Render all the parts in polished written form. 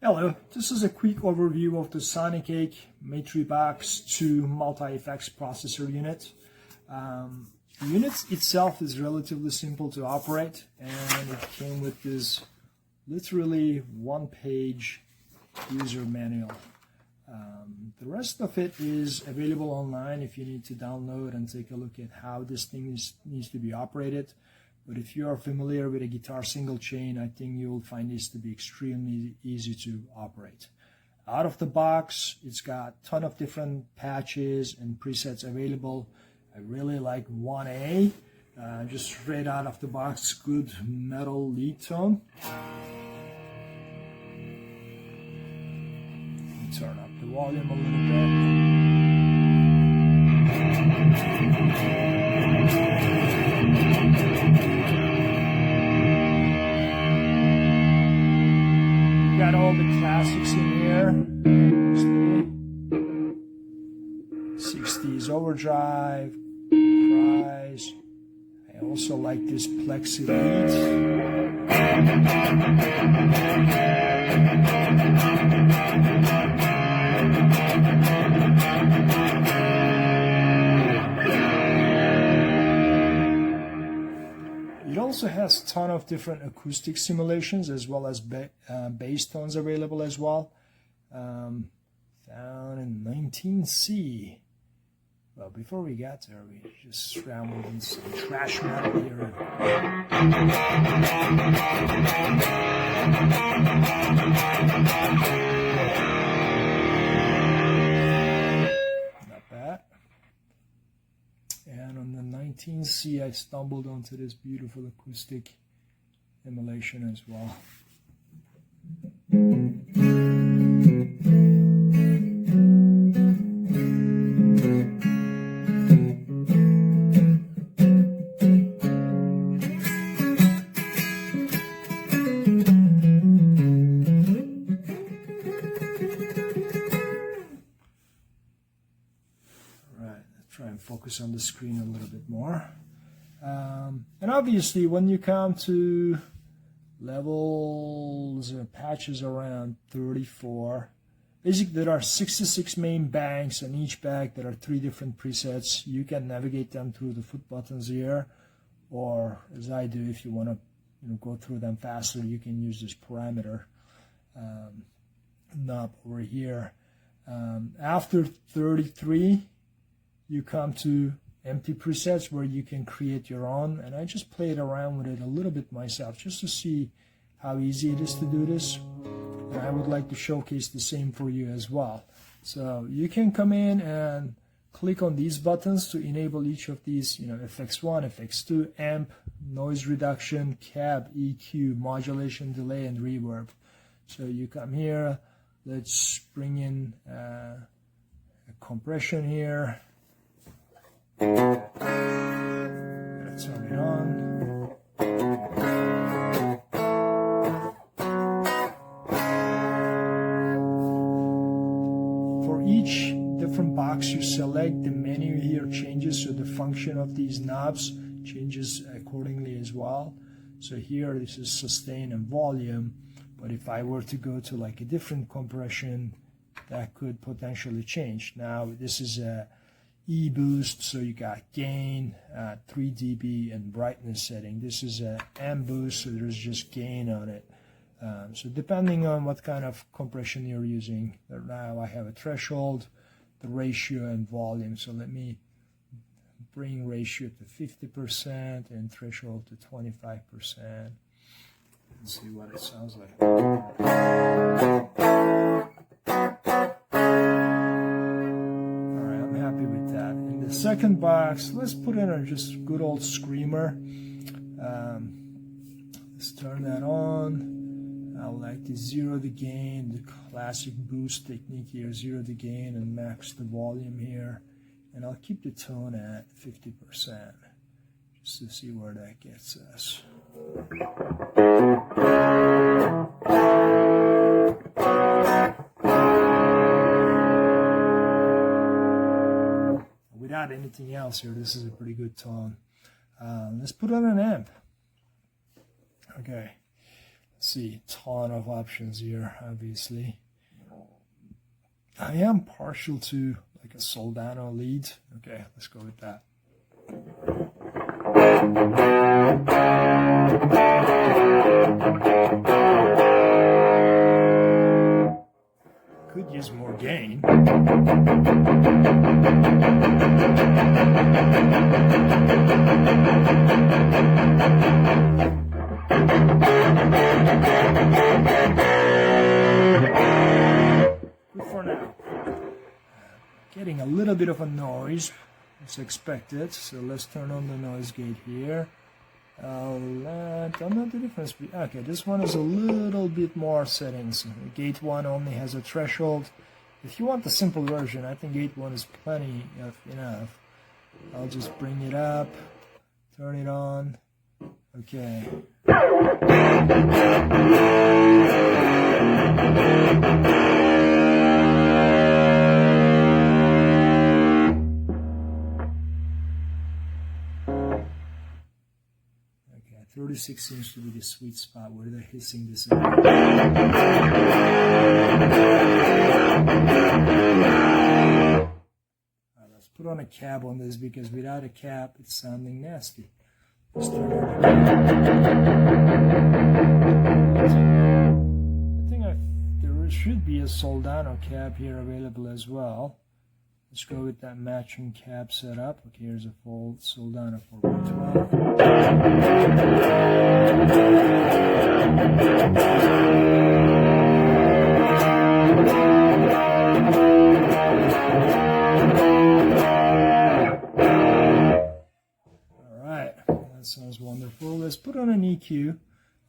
Hello, this is a quick overview of the SONICAKE Matrix 2 multi-effects processor unit. The unit itself is relatively simple to operate, and it came with this literally one-page user manual. The rest of it is available online if you need to download and take a look at how this thing needs to be operated. But if you are familiar with a guitar single chain, I think you will find this to be extremely easy to operate. Out of the box, it's got a ton of different patches and presets available. I really like 1A, just straight out of the box, good metal lead tone. Turn up the volume a little Got all the classics in here. 60s overdrive, cries. I also like this plexi lead. It also has a ton of different acoustic simulations as well as bass tones available as well. Found in 19C. Well, before we got there, we just scrambled in some trash metal here. Not bad. And on the 19C, I stumbled onto this beautiful acoustic emulation as well. Try and focus on the screen a little bit more. And obviously when you come to levels or patches around 34, basically there are 66 main banks, and each bank there are 3 different presets. You can navigate them through the foot buttons here, or as I do, if you want to go through them faster, you can use this parameter knob over here. After 33, you come to empty presets where you can create your own, and I just played around with it a little bit myself just to see how easy it is to do this, and I would like to showcase the same for you as well. So you can come in and click on these buttons to enable each of these, FX1, FX2, amp, noise reduction, cab, EQ, modulation, delay, and reverb. So you come here, let's bring in a compression here. Let's turn it on. For each different box you select, the menu here changes, so the function of these knobs changes accordingly as well. So here this is sustain and volume, but if I were to go to like a different compression, that could potentially change. Now this is a E-boost, so you got gain, 3 dB, and brightness setting. This is a amp boost, so there's just gain on it. So depending on what kind of compression you're using, now I have a threshold, the ratio, and volume. So let me bring ratio to 50% and threshold to 25%. Let's see what it sounds like. Second box, let's put in a just good old screamer. Let's turn that on. I like to zero the gain, the classic boost technique here, zero the gain and max the volume here. And I'll keep the tone at 50% just to see where that gets us. Without anything else here, this is a pretty good tone. Let's put on an amp. Okay, see, ton of options here, obviously. I am partial to like a Soldano lead. Okay, let's go with that. Could use more gain. Good for now. Getting a little bit of a noise. It's expected, so let's turn on the noise gate here. Don't know the difference. Okay, this one is a little bit more settings. Gate 1 only has a threshold. If you want the simple version, I think gate 1 is plenty of enough. I'll just bring it up, turn it on. Okay. Okay, 36 seems to be the sweet spot where they're hissing this out. Alright, let's put on a cab on this because without a cab it's sounding nasty. Let's turn on the cab. I think there should be a Soldano cab here available as well. Let's go with that matching cab setup. Okay, here's a full Soldano 4x12. Alright, that sounds wonderful. Let's put on an EQ.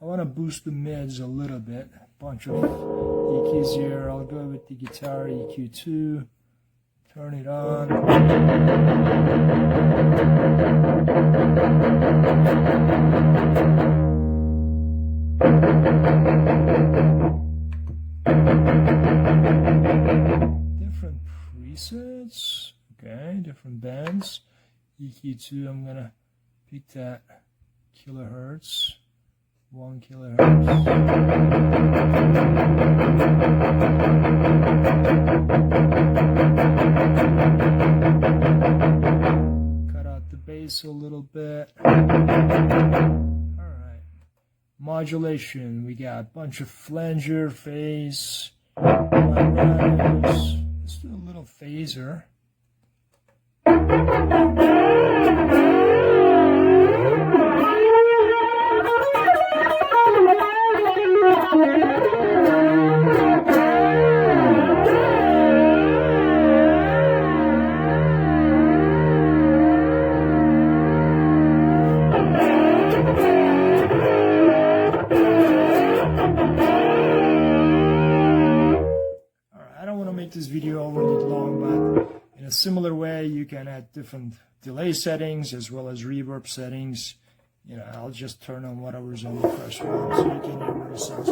I want to boost the mids a little bit. A bunch of EQs here. I'll go with the guitar EQ2. Turn it on. Different presets. Okay, different bands. EQ2, I'm gonna pick that kilohertz. 1 kilohertz. Cut out the bass a little bit. Alright. Modulation. We got a bunch of flanger, phase, rise. Let's do a little phaser. This video overly long, but in a similar way you can add different delay settings as well as reverb settings. You know, I'll just turn on whatever's on the first one so you can hear what it sounds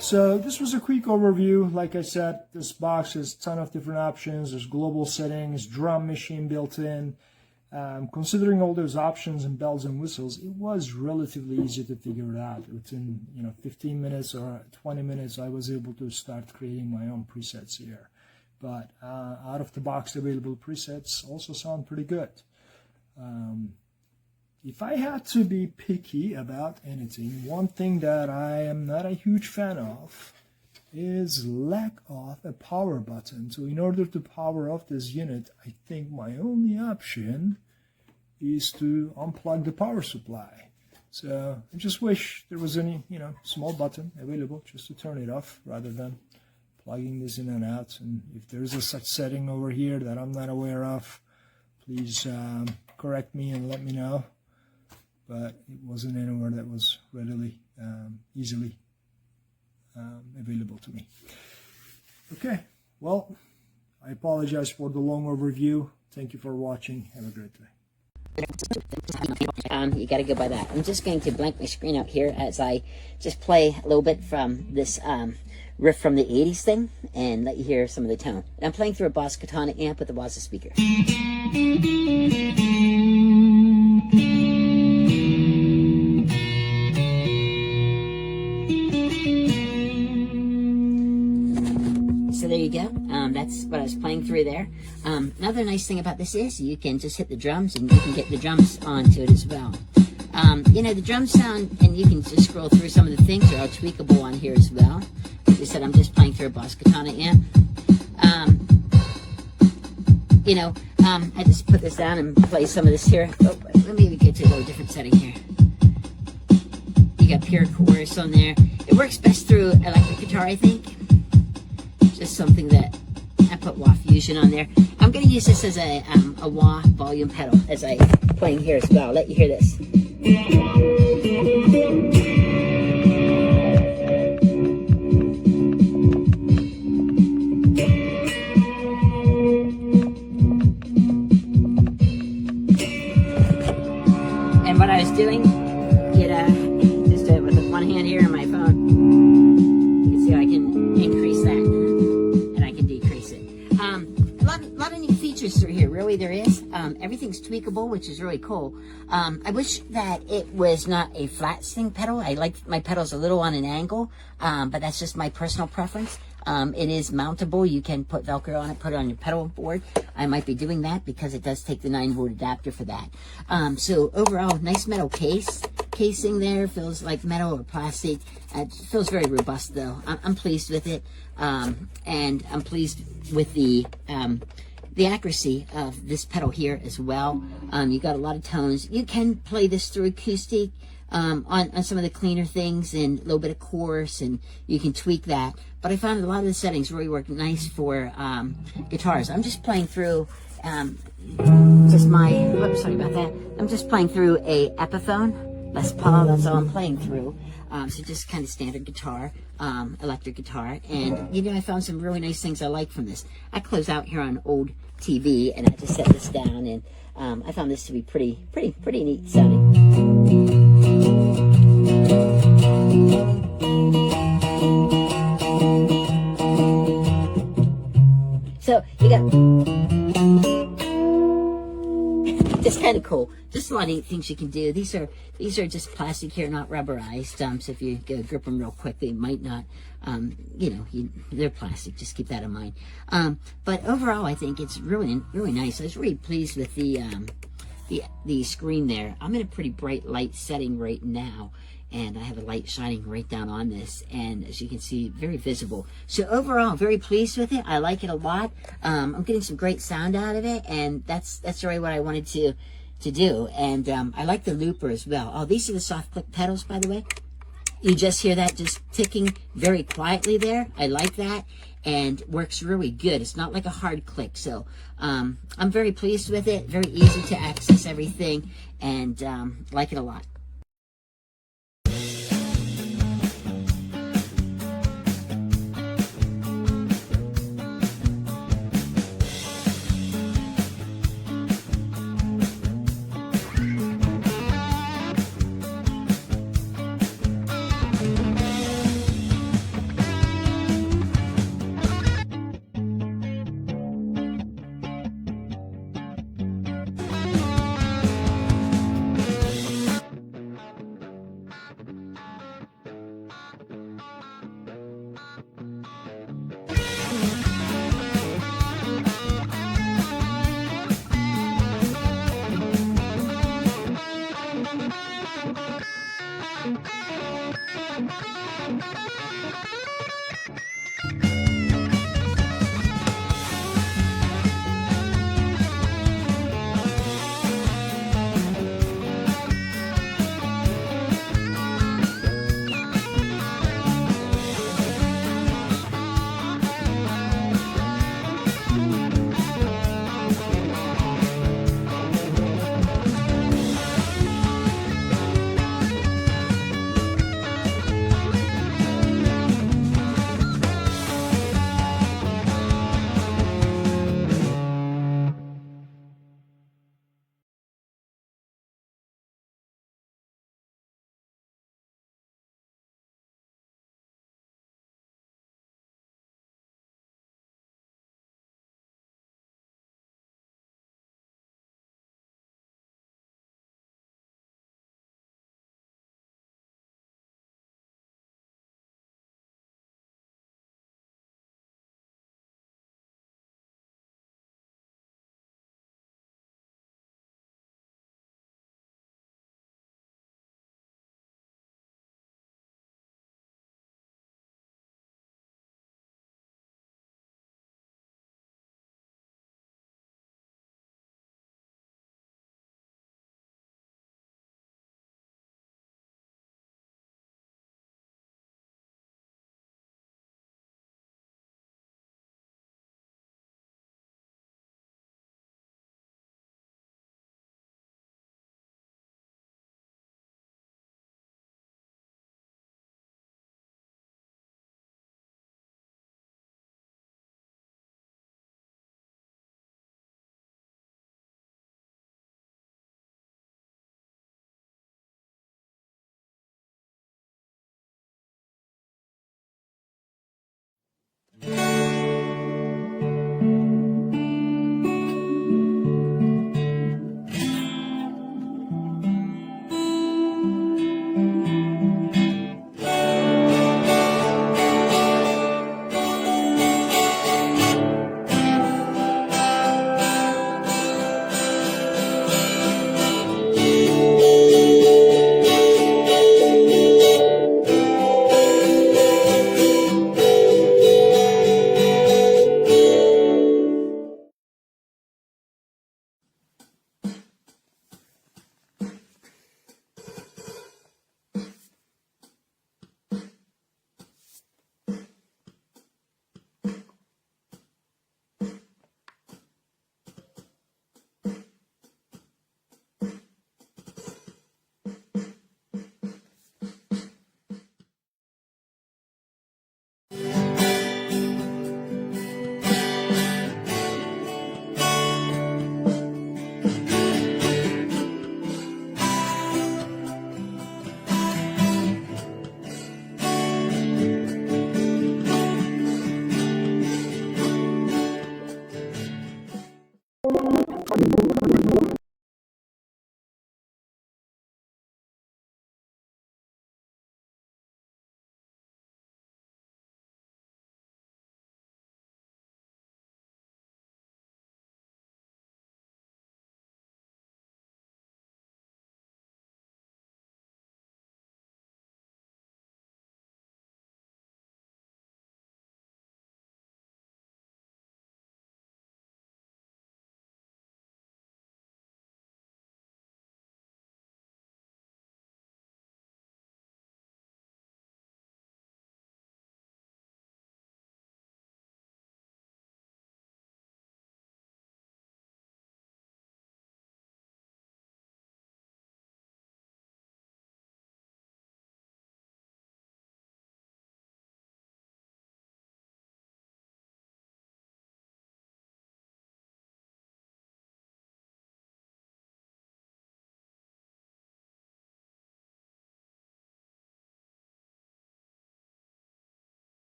So this was a quick overview. Like I said, this box has a ton of different options. There's global settings, drum machine built in. Considering all those options and bells and whistles, it was relatively easy to figure it out. Within 15 minutes or 20 minutes, I was able to start creating my own presets here. But out of the box available presets also sound pretty good. If I had to be picky about anything, one thing that I am not a huge fan of is lack of a power button. So in order to power off this unit, I think my only option is to unplug the power supply. So I just wish there was any, small button available just to turn it off rather than plugging this in and out. And if there's a such setting over here that I'm not aware of, please correct me and let me know. But it wasn't anywhere that was readily, easily available to me. Okay, well, I apologize for the long overview. Thank you for watching. Have a great day. You got to go by that. I'm just going to blank my screen out here as I just play a little bit from this riff from the 80s thing and let you hear some of the tone. And I'm playing through a Boss Katana amp with a Wazza speaker. So there you go. That's what I was playing through there. Another nice thing about this is you can just hit the drums and you can get the drums onto it as well. You know, the drums sound, and you can just scroll through some of the things, are all tweakable on here as well. Like I said, I'm just playing through a Boss Katana amp. You know, I just put this down and play some of this here. Oh, let me get to a little different setting here. You got pure chorus on there. It works best through electric guitar, I think. Just something that I put wah fusion on there. I'm going to use this as a wah volume pedal as I playing here as well. I'll let you hear this. And what I was doing, just do it with one hand here on my phone. You can see I can increase that. A lot of neat features through here, really there is. Everything's tweakable, which is really cool. I wish that it was not a flat sting pedal. I like my pedals a little on an angle, but that's just my personal preference. It is mountable. You can put Velcro on it, put it on your pedal board. I might be doing that because it does take the 9-volt adapter for that. So overall, nice metal casing there. Feels like metal or plastic. It feels very robust though. I'm pleased with it. And I'm pleased with the accuracy of this pedal here as well. You got a lot of tones. You can play this through acoustic on some of the cleaner things and a little bit of chorus, and you can tweak that. But I found a lot of the settings really work nice for guitars. I'm just playing through sorry about that. I'm just playing through a Epiphone Les Paul. That's all I'm playing through. So just kind of standard guitar, electric guitar, and you know, I found some really nice things I like from this. I close out here on old TV, and I just set this down, and I found this to be pretty neat sounding. So you got just kind of cool. Just a lot of neat things you can do. These are just plastic here, not rubberized. So if you go grip them real quick, they might not. You know, they're plastic. Just keep that in mind. But overall, I think it's really nice. I was really pleased with the screen there. I'm in a pretty bright light setting right now, and I have a light shining right down on this, and as you can see, very visible. So overall, I'm very pleased with it. I like it a lot. I'm getting some great sound out of it, and that's really what I wanted to do. And I like the looper as well. Oh, these are the soft click pedals, by the way. You just hear that just ticking very quietly there. I like that, and works really good. It's not like a hard click. So I'm very pleased with it. Very easy to access everything, and like it a lot.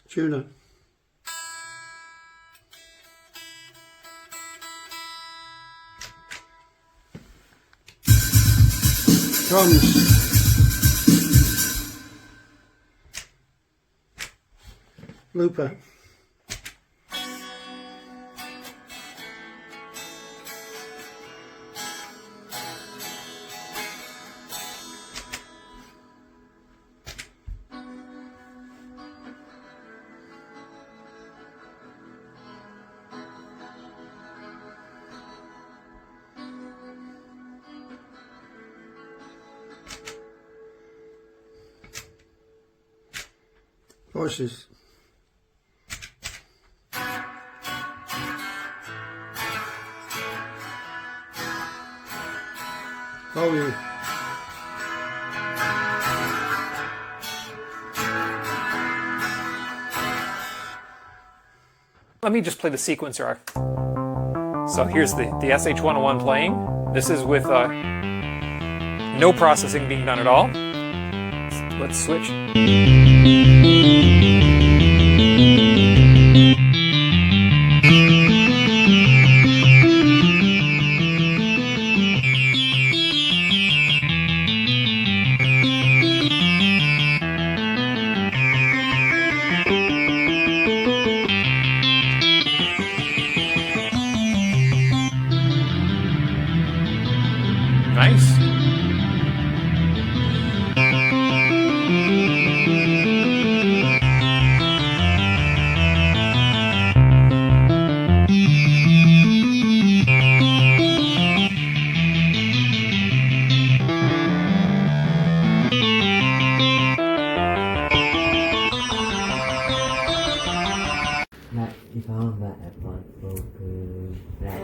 Tuna. Drums. Looper. Voices. Volume. Let me just play the sequencer. So here's the SH-101 playing. This is with no processing being done at all. Let's switch. Nice. Lại thì không lại còn vô cứ lại